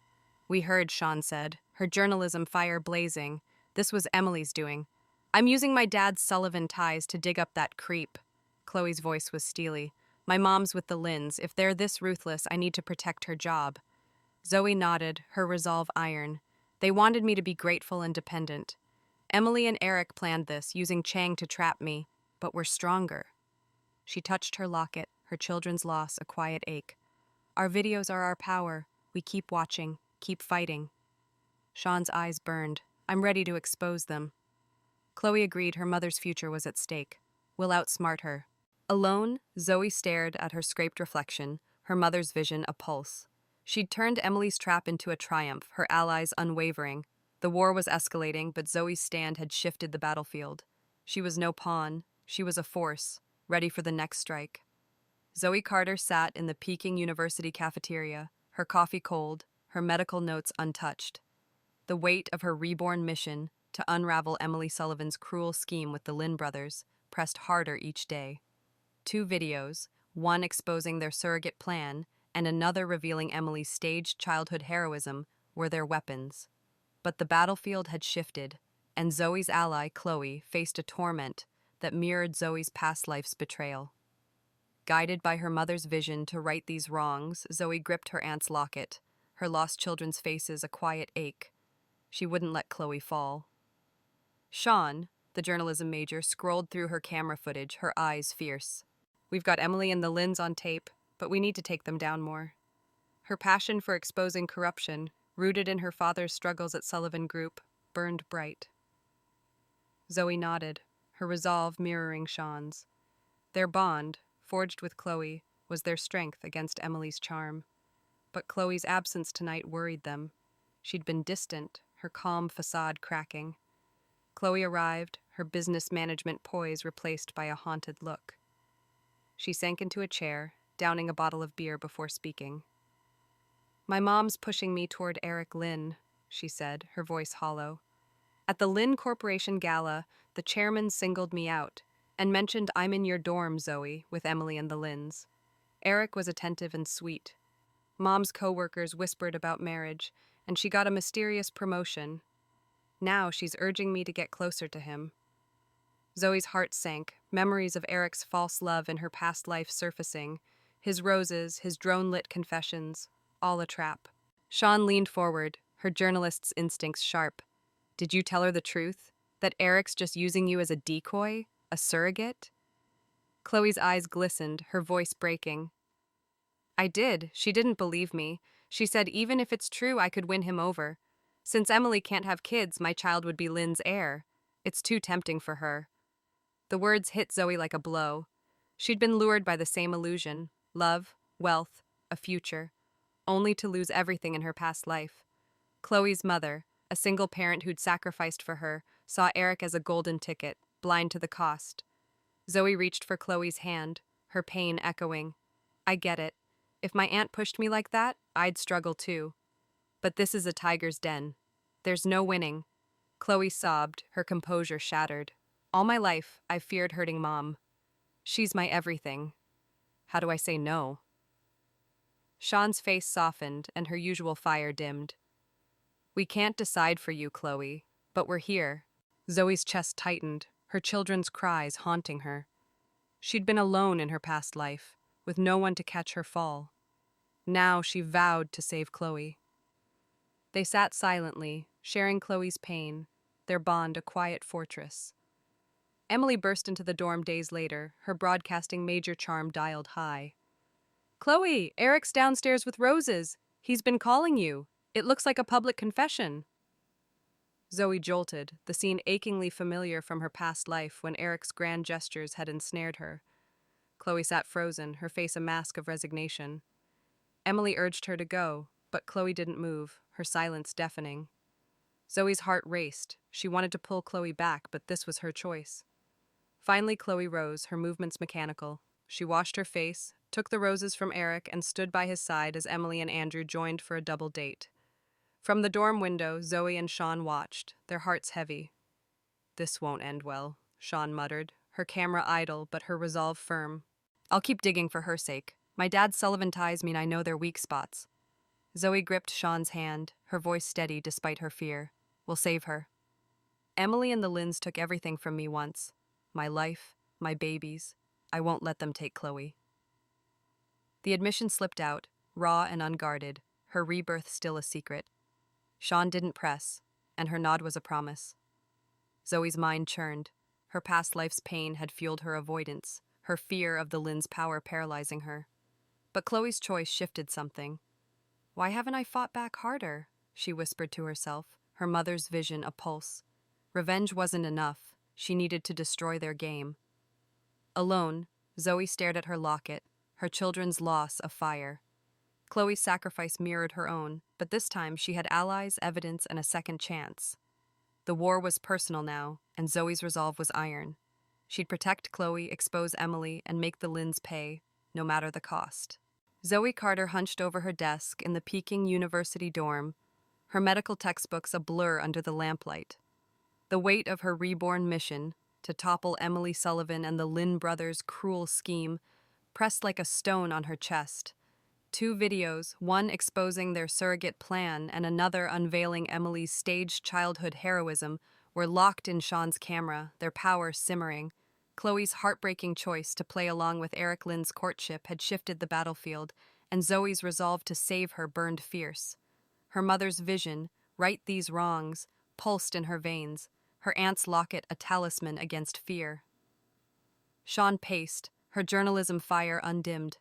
We heard, Sean said, her journalism fire blazing. This was Emily's doing. I'm using my dad's Sullivan ties to dig up that creep. Chloe's voice was steely. My mom's with the Lynns. If they're this ruthless, I need to protect her job. Zoe nodded, her resolve iron. They wanted me to be grateful and dependent. Emily and Eric planned this, using Chang to trap me, but we're stronger. She touched her locket, her children's loss a quiet ache. Our videos are our power. We keep watching, keep fighting. Sean's eyes burned. I'm ready to expose them. Chloe agreed her mother's future was at stake. We'll outsmart her. Alone, Zoe stared at her scraped reflection, her mother's vision a pulse. She'd turned Emily's trap into a triumph, her allies unwavering. The war was escalating, but Zoe's stand had shifted the battlefield. She was no pawn. She was a force, ready for the next strike. Zoe Carter sat in the Peking University cafeteria, her coffee cold, her medical notes untouched. The weight of her reborn mission to unravel Emily Sullivan's cruel scheme with the Lynn brothers pressed harder each day. 2 videos, one exposing their surrogate plan and another revealing Emily's staged childhood heroism, were their weapons. But the battlefield had shifted, and Zoe's ally, Chloe, faced a torment that mirrored Zoe's past life's betrayal. Guided by her mother's vision to right these wrongs, Zoe gripped her aunt's locket, her lost children's faces a quiet ache. She wouldn't let Chloe fall. Sean, the journalism major, scrolled through her camera footage, her eyes fierce. We've got Emily and the Lynns on tape, but we need to take them down more. Her passion for exposing corruption, rooted in her father's struggles at Sullivan Group, burned bright. Zoe nodded, her resolve mirroring Sean's. Their bond, forged with Chloe, was their strength against Emily's charm. But Chloe's absence tonight worried them. She'd been distant, her calm facade cracking. Chloe arrived, her business management poise replaced by a haunted look. She sank into a chair, downing a bottle of beer before speaking. My mom's pushing me toward Eric Lynn, she said, her voice hollow. At the Lynn Corporation Gala, the chairman singled me out and mentioned I'm in your dorm, Zoe, with Emily and the Lynns. Eric was attentive and sweet. Mom's co-workers whispered about marriage, and she got a mysterious promotion. Now she's urging me to get closer to him. Zoe's heart sank, memories of Eric's false love in her past life surfacing, his roses, his drone-lit confessions, all a trap. Sean leaned forward, her journalist's instincts sharp. Did you tell her the truth? That Eric's just using you as a decoy? A surrogate? Chloe's eyes glistened, her voice breaking. I did. She didn't believe me. She said even if it's true, I could win him over. Since Emily can't have kids, my child would be Lynn's heir. It's too tempting for her. The words hit Zoe like a blow. She'd been lured by the same illusion: love, wealth, a future, only to lose everything in her past life. Chloe's mother, a single parent who'd sacrificed for her, saw Eric as a golden ticket, blind to the cost. Zoe reached for Chloe's hand, her pain echoing. I get it. If my aunt pushed me like that, I'd struggle too. But this is a tiger's den. There's no winning. Chloe sobbed, her composure shattered. All my life, I've feared hurting Mom. She's my everything. How do I say no? Sean's face softened and her usual fire dimmed. We can't decide for you, Chloe, but we're here. Zoe's chest tightened, her children's cries haunting her. She'd been alone in her past life, with no one to catch her fall. Now she vowed to save Chloe. They sat silently, sharing Chloe's pain, their bond a quiet fortress. Emily burst into the dorm days later, her broadcasting major charm dialed high. Chloe, Eric's downstairs with roses. He's been calling you. It looks like a public confession. Zoe jolted, the scene achingly familiar from her past life when Eric's grand gestures had ensnared her. Chloe sat frozen, her face a mask of resignation. Emily urged her to go, but Chloe didn't move, her silence deafening. Zoe's heart raced. She wanted to pull Chloe back, but this was her choice. Finally, Chloe rose, her movements mechanical. She washed her face, took the roses from Eric, and stood by his side as Emily and Andrew joined for a double date. From the dorm window, Zoe and Sean watched, their hearts heavy. This won't end well, Sean muttered, her camera idle but her resolve firm. I'll keep digging for her sake. My dad's Sullivan ties mean I know their weak spots. Zoe gripped Sean's hand, her voice steady despite her fear. We'll save her. Emily and the Lynns took everything from me once. My life, my babies. I won't let them take Chloe. The admission slipped out, raw and unguarded, her rebirth still a secret. Sean didn't press, and her nod was a promise. Zoe's mind churned. Her past life's pain had fueled her avoidance, her fear of the Lynn's power paralyzing her. But Chloe's choice shifted something. Why haven't I fought back harder? She whispered to herself, her mother's vision a pulse. Revenge wasn't enough. She needed to destroy their game. Alone, Zoe stared at her locket, her children's loss a fire. Chloe's sacrifice mirrored her own, but this time she had allies, evidence, and a second chance. The war was personal now, and Zoe's resolve was iron. She'd protect Chloe, expose Emily, and make the Lynns pay, no matter the cost. Zoe Carter hunched over her desk in the Peking University dorm, her medical textbooks a blur under the lamplight. The weight of her reborn mission, to topple Emily Sullivan and the Lynn brothers' cruel scheme, pressed like a stone on her chest. 2 videos, one exposing their surrogate plan and another unveiling Emily's staged childhood heroism, were locked in Sean's camera, their power simmering. Chloe's heartbreaking choice to play along with Eric Lynn's courtship had shifted the battlefield, and Zoe's resolve to save her burned fierce. Her mother's vision, right these wrongs, pulsed in her veins, her aunt's locket a talisman against fear. Sean paced, her journalism fire undimmed.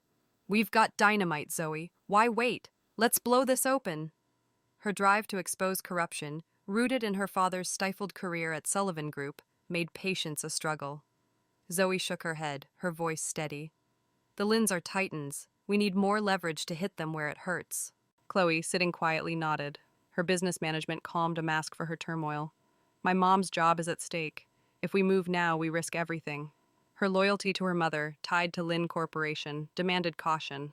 We've got dynamite, Zoe. Why wait? Let's blow this open. Her drive to expose corruption, rooted in her father's stifled career at Sullivan Group, made patience a struggle. Zoe shook her head, her voice steady. The Lynns are titans. We need more leverage to hit them where it hurts. Chloe, sitting quietly, nodded. Her business management calmed a mask for her turmoil. My mom's job is at stake. If we move now, we risk everything. Her loyalty to her mother, tied to Lynn Corporation, demanded caution.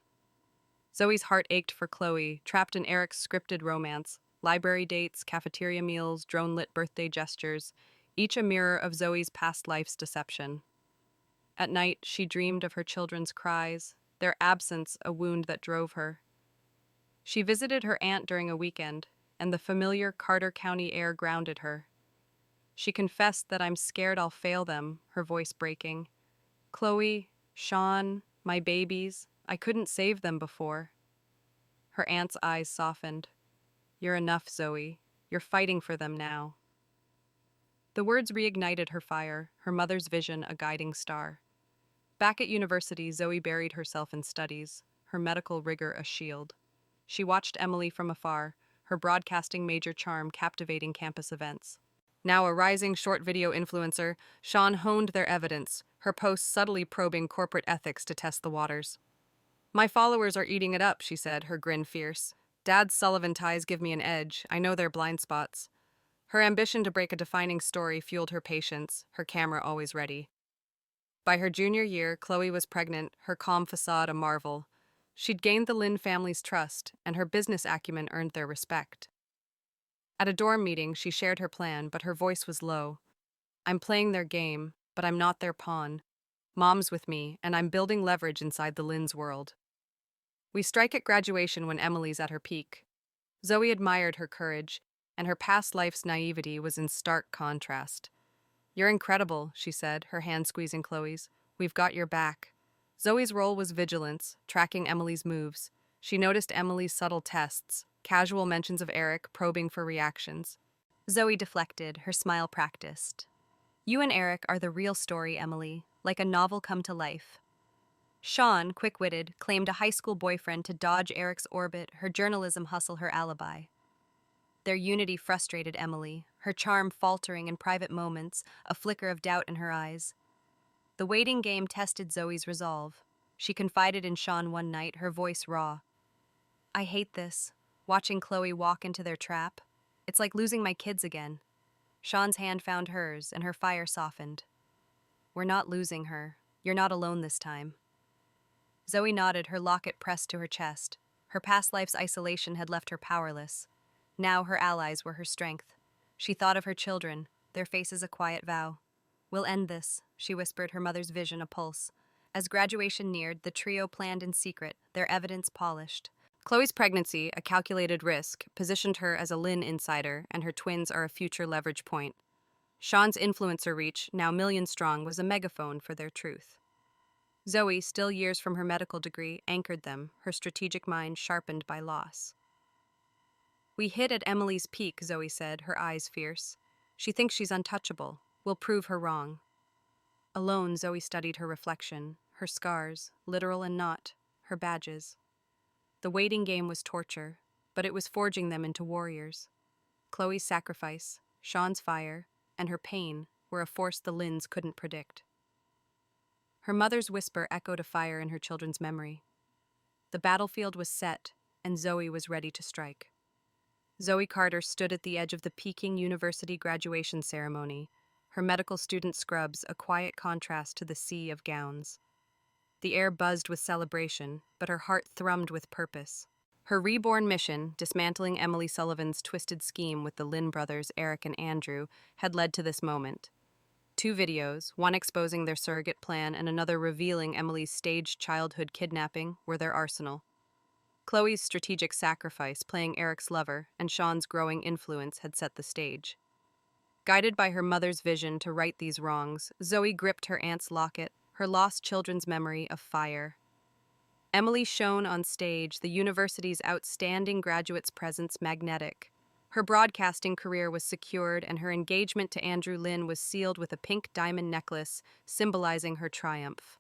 Zoe's heart ached for Chloe, trapped in Eric's scripted romance, library dates, cafeteria meals, drone-lit birthday gestures, each a mirror of Zoe's past life's deception. At night, she dreamed of her children's cries, their absence a wound that drove her. She visited her aunt during a weekend, and the familiar Carter County air grounded her. She confessed that I'm scared I'll fail them, her voice breaking. Chloe, Sean, my babies, I couldn't save them before. Her aunt's eyes softened. You're enough, Zoe. You're fighting for them now. The words reignited her fire, her mother's vision a guiding star. Back at university, Zoe buried herself in studies, her medical rigor a shield. She watched Emily from afar, her broadcasting major charm captivating campus events. Now a rising short video influencer, Sean honed their evidence, her posts subtly probing corporate ethics to test the waters. My followers are eating it up, she said, her grin fierce. Dad's Sullivan ties give me an edge. I know their blind spots. Her ambition to break a defining story fueled her patience, her camera always ready. By her junior year, Chloe was pregnant, her calm facade a marvel. She'd gained the Lynn family's trust, and her business acumen earned their respect. At a dorm meeting, she shared her plan, but her voice was low. I'm playing their game, but I'm not their pawn. Mom's with me, and I'm building leverage inside the Lynn's world. We strike at graduation when Emily's at her peak. Zoe admired her courage, and her past life's naivety was in stark contrast. You're incredible, she said, her hand squeezing Chloe's. We've got your back. Zoe's role was vigilance, tracking Emily's moves. She noticed Emily's subtle tests, casual mentions of Eric, probing for reactions. Zoe deflected, her smile practiced. You and Eric are the real story, Emily, like a novel come to life. Sean, quick-witted, claimed a high school boyfriend to dodge Eric's orbit, her journalism hustle her alibi. Their unity frustrated Emily, her charm faltering in private moments, a flicker of doubt in her eyes. The waiting game tested Zoe's resolve. She confided in Sean one night, her voice raw. I hate this, watching Chloe walk into their trap. It's like losing my kids again. Sean's hand found hers, and her fire softened. We're not losing her. You're not alone this time. Zoe nodded, her locket pressed to her chest. Her past life's isolation had left her powerless. Now her allies were her strength. She thought of her children, their faces a quiet vow. We'll end this, she whispered, her mother's vision a pulse. As graduation neared, the trio planned in secret, their evidence polished. Chloe's pregnancy, a calculated risk, positioned her as a Lynn insider, and her twins are a future leverage point. Sean's influencer reach, now millions strong, was a megaphone for their truth. Zoe, still years from her medical degree, anchored them, her strategic mind sharpened by loss. We hit at Emily's peak, Zoe said, her eyes fierce. She thinks she's untouchable. We'll prove her wrong. Alone, Zoe studied her reflection, her scars, literal and not, her badges. The waiting game was torture, but it was forging them into warriors. Chloe's sacrifice, Sean's fire, and her pain were a force the Lynns couldn't predict. Her mother's whisper echoed a fire in her children's memory. The battlefield was set, and Zoe was ready to strike. Zoe Carter stood at the edge of the Peking University graduation ceremony, her medical student scrubs a quiet contrast to the sea of gowns. The air buzzed with celebration, but her heart thrummed with purpose. Her reborn mission, dismantling Emily Sullivan's twisted scheme with the Lynn brothers Eric and Andrew, had led to this moment. 2 videos, one exposing their surrogate plan and another revealing Emily's staged childhood kidnapping, were their arsenal. Chloe's strategic sacrifice, playing Eric's lover, and Sean's growing influence had set the stage. Guided by her mother's vision to right these wrongs, Zoe gripped her aunt's locket, her lost children's memory of fire. Emily shone on stage, the university's outstanding graduate's presence magnetic. Her broadcasting career was secured, and her engagement to Andrew Lynn was sealed with a pink diamond necklace, symbolizing her triumph.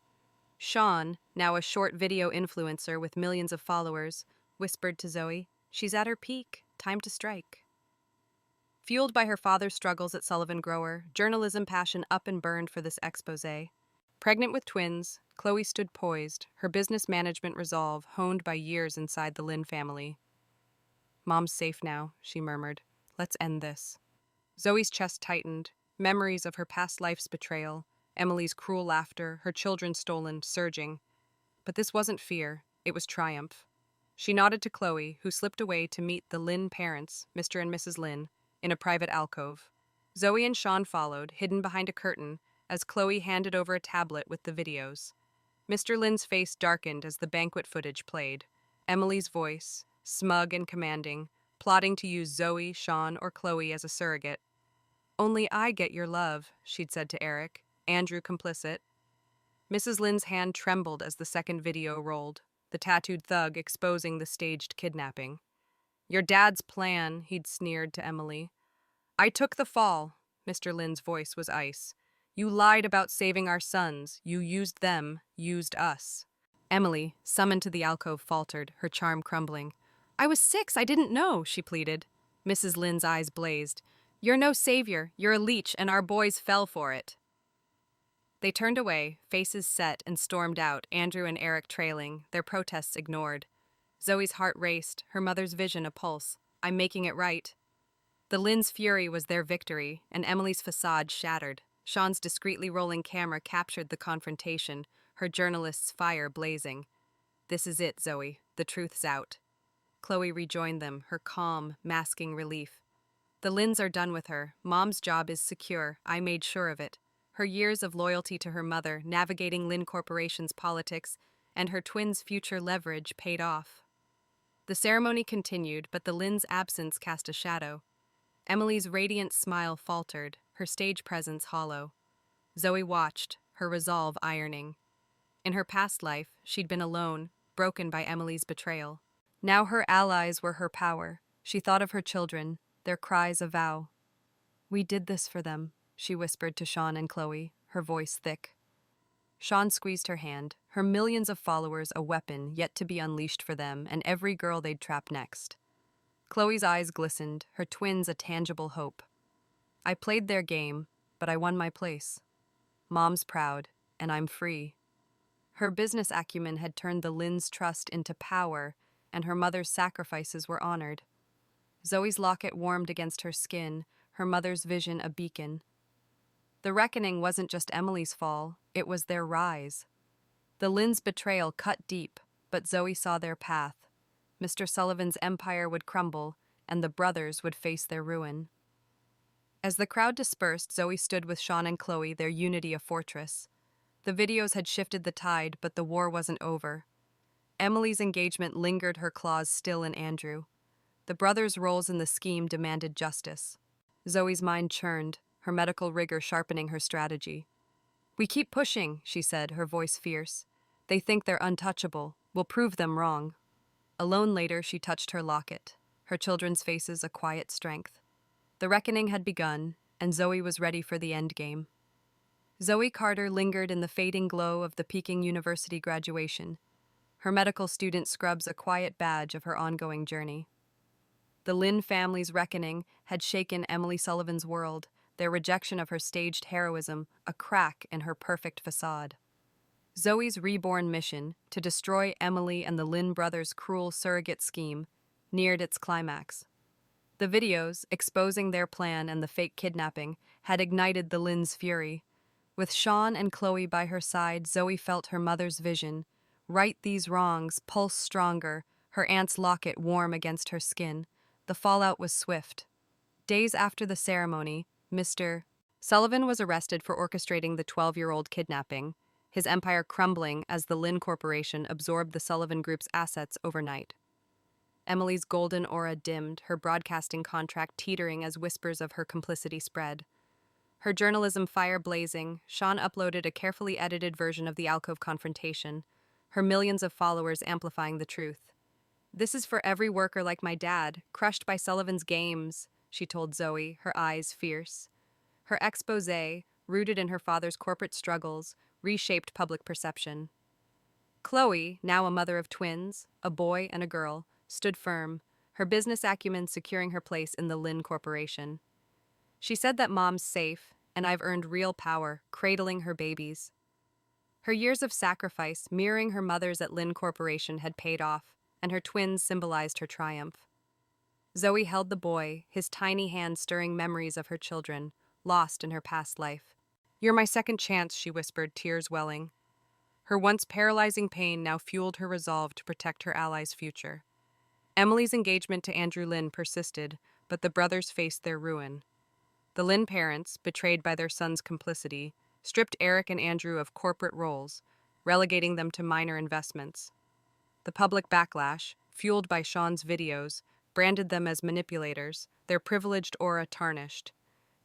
Sean, now a short video influencer with millions of followers, whispered to Zoe, "She's at her peak. Time to strike." Fueled by her father's struggles at Sullivan Grower, journalism passion up and burned for this expose. Pregnant with twins, Chloe stood poised, her business management resolve honed by years inside the Lynn family. "Mom's safe now," she murmured. "Let's end this." Zoe's chest tightened, memories of her past life's betrayal, Emily's cruel laughter, her children stolen, surging. But this wasn't fear, it was triumph. She nodded to Chloe, who slipped away to meet the Lynn parents, Mr. and Mrs. Lynn, in a private alcove. Zoe and Sean followed, hidden behind a curtain, as Chloe handed over a tablet with the videos. Mr. Lynn's face darkened as the banquet footage played. Emily's voice, smug and commanding, plotting to use Zoe, Sean, or Chloe as a surrogate. "Only I get your love," she'd said to Eric, Andrew complicit. Mrs. Lynn's hand trembled as the second video rolled, the tattooed thug exposing the staged kidnapping. "Your dad's plan," he'd sneered to Emily. "I took the fall." Mr. Lynn's voice was ice. "You lied about saving our sons. You used them, used us." Emily, summoned to the alcove, faltered, her charm crumbling. "I was 6, I didn't know," she pleaded. Mrs. Lynn's eyes blazed. "You're no savior, you're a leech, and our boys fell for it." They turned away, faces set, and stormed out, Andrew and Eric trailing, their protests ignored. Zoe's heart raced, her mother's vision a pulse. "I'm making it right." The Lynn's fury was their victory, and Emily's facade shattered. Sean's discreetly rolling camera captured the confrontation, her journalist's fire blazing. "This is it, Zoe. The truth's out." Chloe rejoined them, her calm, masking relief. "The Lynns are done with her. Mom's job is secure. I made sure of it." Her years of loyalty to her mother, navigating Lynn Corporation's politics, and her twins' future leverage paid off. The ceremony continued, but the Lynn's absence cast a shadow. Emily's radiant smile faltered, her stage presence hollow. Zoe watched, her resolve ironing. In her past life, she'd been alone, broken by Emily's betrayal. Now her allies were her power. She thought of her children, their cries a vow. "We did this for them," she whispered to Sean and Chloe, her voice thick. Sean squeezed her hand, her millions of followers a weapon yet to be unleashed for them and every girl they'd trap next. Chloe's eyes glistened, her twins a tangible hope. "I played their game, but I won my place. Mom's proud, and I'm free." Her business acumen had turned the Lynn's trust into power, and her mother's sacrifices were honored. Zoe's locket warmed against her skin, her mother's vision a beacon. The reckoning wasn't just Emily's fall, it was their rise. The Lynn's betrayal cut deep, but Zoe saw their path. Mr. Sullivan's empire would crumble, and the brothers would face their ruin. As the crowd dispersed, Zoe stood with Sean and Chloe, their unity a fortress. The videos had shifted the tide, but the war wasn't over. Emily's engagement lingered, her claws still in Andrew. The brothers' roles in the scheme demanded justice. Zoe's mind churned, her medical rigor sharpening her strategy. "We keep pushing," she said, her voice fierce. "They think they're untouchable. We'll prove them wrong." Alone later, she touched her locket, her children's faces a quiet strength. The reckoning had begun, and Zoe was ready for the endgame. Zoe Carter lingered in the fading glow of the Peking University graduation, her medical student scrubs a quiet badge of her ongoing journey. The Lynn family's reckoning had shaken Emily Sullivan's world, their rejection of her staged heroism a crack in her perfect facade. Zoe's reborn mission, to destroy Emily and the Lynn brothers' cruel surrogate scheme, neared its climax. The videos, exposing their plan and the fake kidnapping, had ignited the Lynn's fury. With Sean and Chloe by her side, Zoe felt her mother's vision. Right these wrongs, pulse stronger, her aunt's locket warm against her skin. The fallout was swift. Days after the ceremony, Mr. Sullivan was arrested for orchestrating the 12-year-old kidnapping, his empire crumbling as the Lynn Corporation absorbed the Sullivan Group's assets overnight. Emily's golden aura dimmed, her broadcasting contract teetering as whispers of her complicity spread. Her journalism fire blazing, Sean uploaded a carefully edited version of the alcove confrontation, her millions of followers amplifying the truth. "This is for every worker like my dad, crushed by Sullivan's games," she told Zoe, her eyes fierce. Her exposé, rooted in her father's corporate struggles, reshaped public perception. Chloe, now a mother of twins, a boy and a girl, stood firm, her business acumen securing her place in the Lynn Corporation. She said that Mom's safe, and I've earned real power, cradling her babies. Her years of sacrifice, mirroring her mother's at Lynn Corporation, had paid off, and her twins symbolized her triumph. Zoe held the boy, his tiny hand stirring memories of her children, lost in her past life. "You're my second chance," she whispered, tears welling. Her once paralyzing pain now fueled her resolve to protect her ally's future. Emily's engagement to Andrew Lynn persisted, but the brothers faced their ruin. The Lynn parents, betrayed by their son's complicity, stripped Eric and Andrew of corporate roles, relegating them to minor investments. The public backlash, fueled by Sean's videos, branded them as manipulators, their privileged aura tarnished.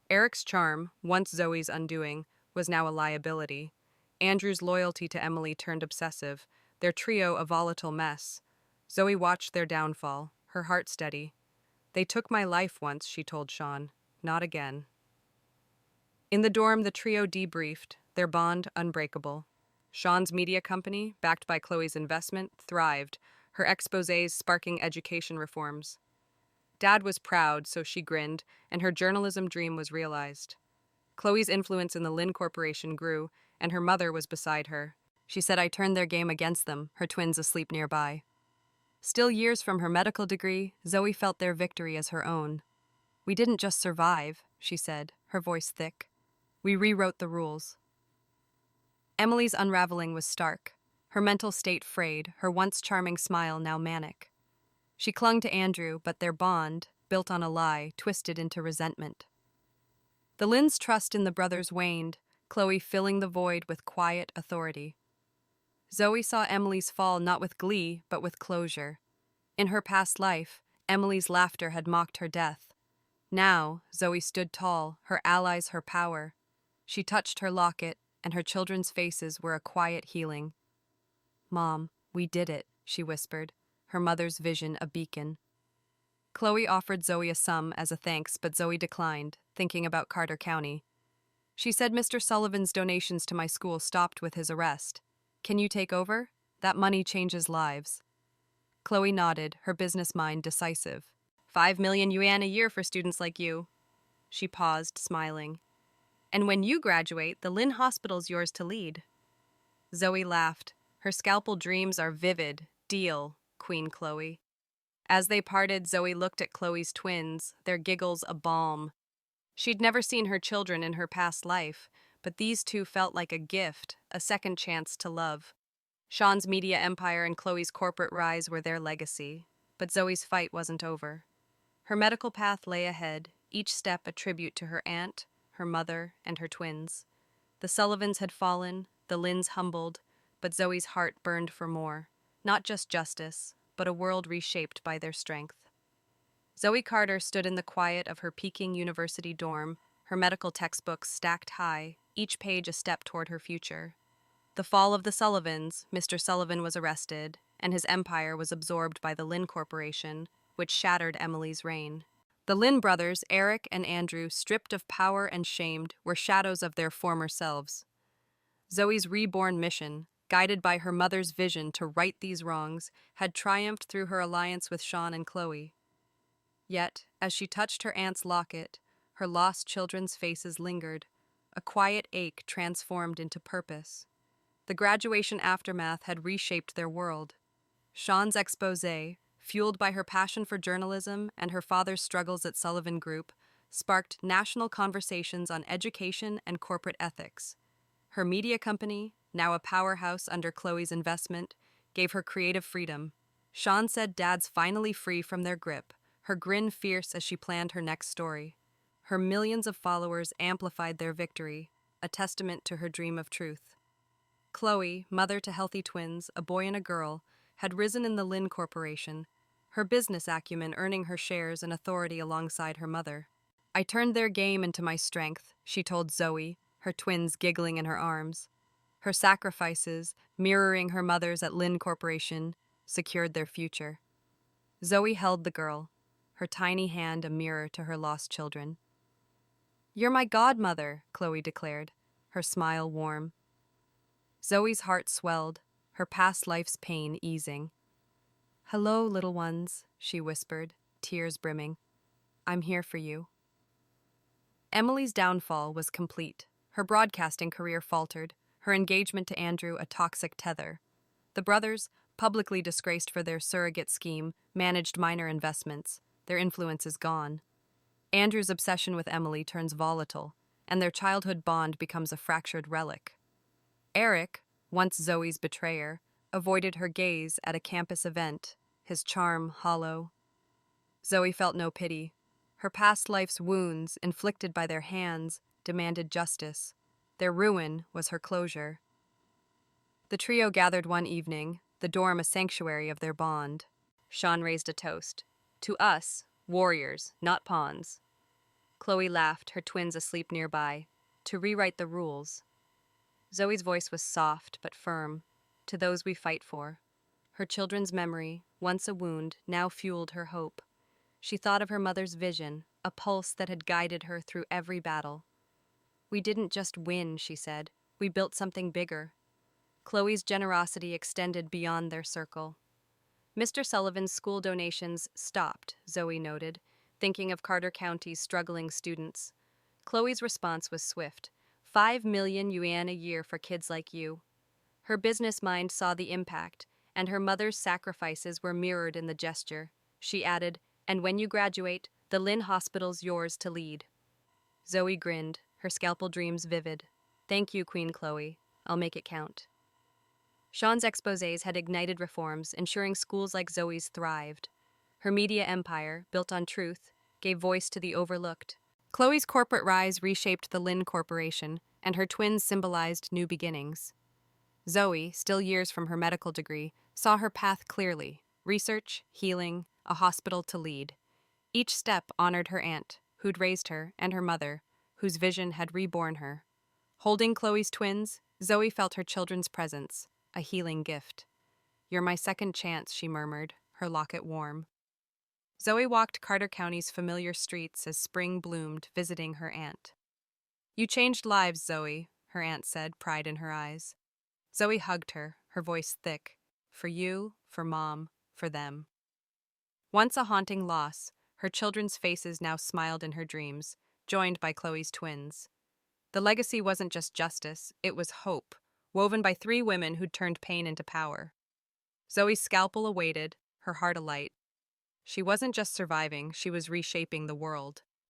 Eric's charm, once Zoe's undoing, was now a liability. Andrew's loyalty to Emily turned obsessive, their trio a volatile mess. Zoe watched their downfall, her heart steady. "They took my life once," she told Sean. "Not again." In the dorm, the trio debriefed, their bond unbreakable. Sean's media company, backed by Chloe's investment, thrived, her exposés sparking education reforms. Dad was proud, so she grinned, and her journalism dream was realized. Chloe's influence in the Lynn Corporation grew, and her mother was beside her. She said, "I turned their game against them," her twins asleep nearby. Still years from her medical degree, Zoe felt their victory as her own. "We didn't just survive," she said, her voice thick. "We rewrote the rules." Emily's unraveling was stark, her mental state frayed, her once charming smile now manic. She clung to Andrew, but their bond, built on a lie, twisted into resentment. The Lynn's trust in the brothers waned, Chloe filling the void with quiet authority. Zoe saw Emily's fall not with glee, but with closure. In her past life, Emily's laughter had mocked her death. Now, Zoe stood tall, her allies her power. She touched her locket, and her children's faces were a quiet healing. "Mom, we did it," she whispered, her mother's vision a beacon. Chloe offered Zoe a sum as a thanks, but Zoe declined, thinking about Carter County. She said, "Mr. Sullivan's donations to my school stopped with his arrest. Can you take over? That money changes lives." Chloe nodded, her business mind decisive. 5 million yuan a year for students like you." She paused, smiling. "And when you graduate, the Lynn Hospital's yours to lead." Zoe laughed. Her scalpel dreams are vivid. Deal, Queen Chloe. As they parted, Zoe looked at Chloe's twins, their giggles a balm. She'd never seen her children in her past life, but these two felt like a gift, a second chance to love. Sean's media empire and Chloe's corporate rise were their legacy, but Zoe's fight wasn't over. Her medical path lay ahead, each step a tribute to her aunt, her mother, and her twins. The Sullivans had fallen, the Lynns humbled, but Zoe's heart burned for more. Not just justice, but a world reshaped by their strength. Zoe Carter stood in the quiet of her Peking University dorm, her medical textbooks stacked high, each page a step toward her future. The fall of the Sullivans, Mr. Sullivan was arrested, and his empire was absorbed by the Lynn Corporation, which shattered Emily's reign. The Lynn brothers, Eric and Andrew, stripped of power and shamed, were shadows of their former selves. Zoe's reborn mission, guided by her mother's vision to right these wrongs, had triumphed through her alliance with Sean and Chloe. Yet, as she touched her aunt's locket, her lost children's faces lingered, a quiet ache transformed into purpose. The graduation aftermath had reshaped their world. Sean's exposé, fueled by her passion for journalism and her father's struggles at Sullivan Group, sparked national conversations on education and corporate ethics. Her media company, now a powerhouse under Chloe's investment, gave her creative freedom. Sean said Dad's finally free from their grip, her grin fierce as she planned her next story. Her millions of followers amplified their victory, a testament to her dream of truth. Chloe, mother to healthy twins, a boy and a girl, had risen in the Lynn Corporation, her business acumen earning her shares and authority alongside her mother. "I turned their game into my strength," she told Zoe, her twins giggling in her arms. Her sacrifices, mirroring her mother's at Lynn Corporation, secured their future. Zoe held the girl, her tiny hand a mirror to her lost children. "You're my godmother," Chloe declared, her smile warm. Zoe's heart swelled, her past life's pain easing. "Hello, little ones," she whispered, tears brimming. "I'm here for you." Emily's downfall was complete. Her broadcasting career faltered, her engagement to Andrew a toxic tether. The brothers, publicly disgraced for their surrogate scheme, managed minor investments. Their influence is gone. Andrew's obsession with Emily turns volatile, and their childhood bond becomes a fractured relic. Eric, once Zoe's betrayer, avoided her gaze at a campus event, his charm hollow. Zoe felt no pity. Her past life's wounds, inflicted by their hands, demanded justice. Their ruin was her closure. The trio gathered one evening, the dorm a sanctuary of their bond. Sean raised a toast. To us, warriors, not pawns. Chloe laughed, her twins asleep nearby. To rewrite the rules. Zoe's voice was soft but firm. To those we fight for. Her children's memory, once a wound, now fueled her hope. She thought of her mother's vision, a pulse that had guided her through every battle. We didn't just win, she said. We built something bigger. Chloe's generosity extended beyond their circle. Mr. Sullivan's school donations stopped, Zoe noted, thinking of Carter County's struggling students. Chloe's response was swift. 5 million yuan a year for kids like you. Her business mind saw the impact, and her mother's sacrifices were mirrored in the gesture. She added, and when you graduate, the Lynn Hospital's yours to lead. Zoe grinned, her scalpel dreams vivid. Thank you, Queen Chloe. I'll make it count. Sean's exposés had ignited reforms, ensuring schools like Zoe's thrived. Her media empire, built on truth, gave voice to the overlooked. Chloe's corporate rise reshaped the Lynn Corporation, and her twins symbolized new beginnings. Zoe, still years from her medical degree, saw her path clearly: research, healing, a hospital to lead. Each step honored her aunt, who'd raised her, and her mother, whose vision had reborn her. Holding Chloe's twins, Zoe felt her children's presence, a healing gift. You're my second chance, she murmured, her locket warm. Zoe walked Carter County's familiar streets as spring bloomed, visiting her aunt. You changed lives, Zoe, her aunt said, pride in her eyes. Zoe hugged her, her voice thick. For you, for Mom, for them. Once a haunting loss, her children's faces now smiled in her dreams, joined by Chloe's twins. The legacy wasn't just justice, it was hope, woven by 3 women who'd turned pain into power. Zoe's scalpel awaited, her heart alight. She wasn't just surviving, she was reshaping the world.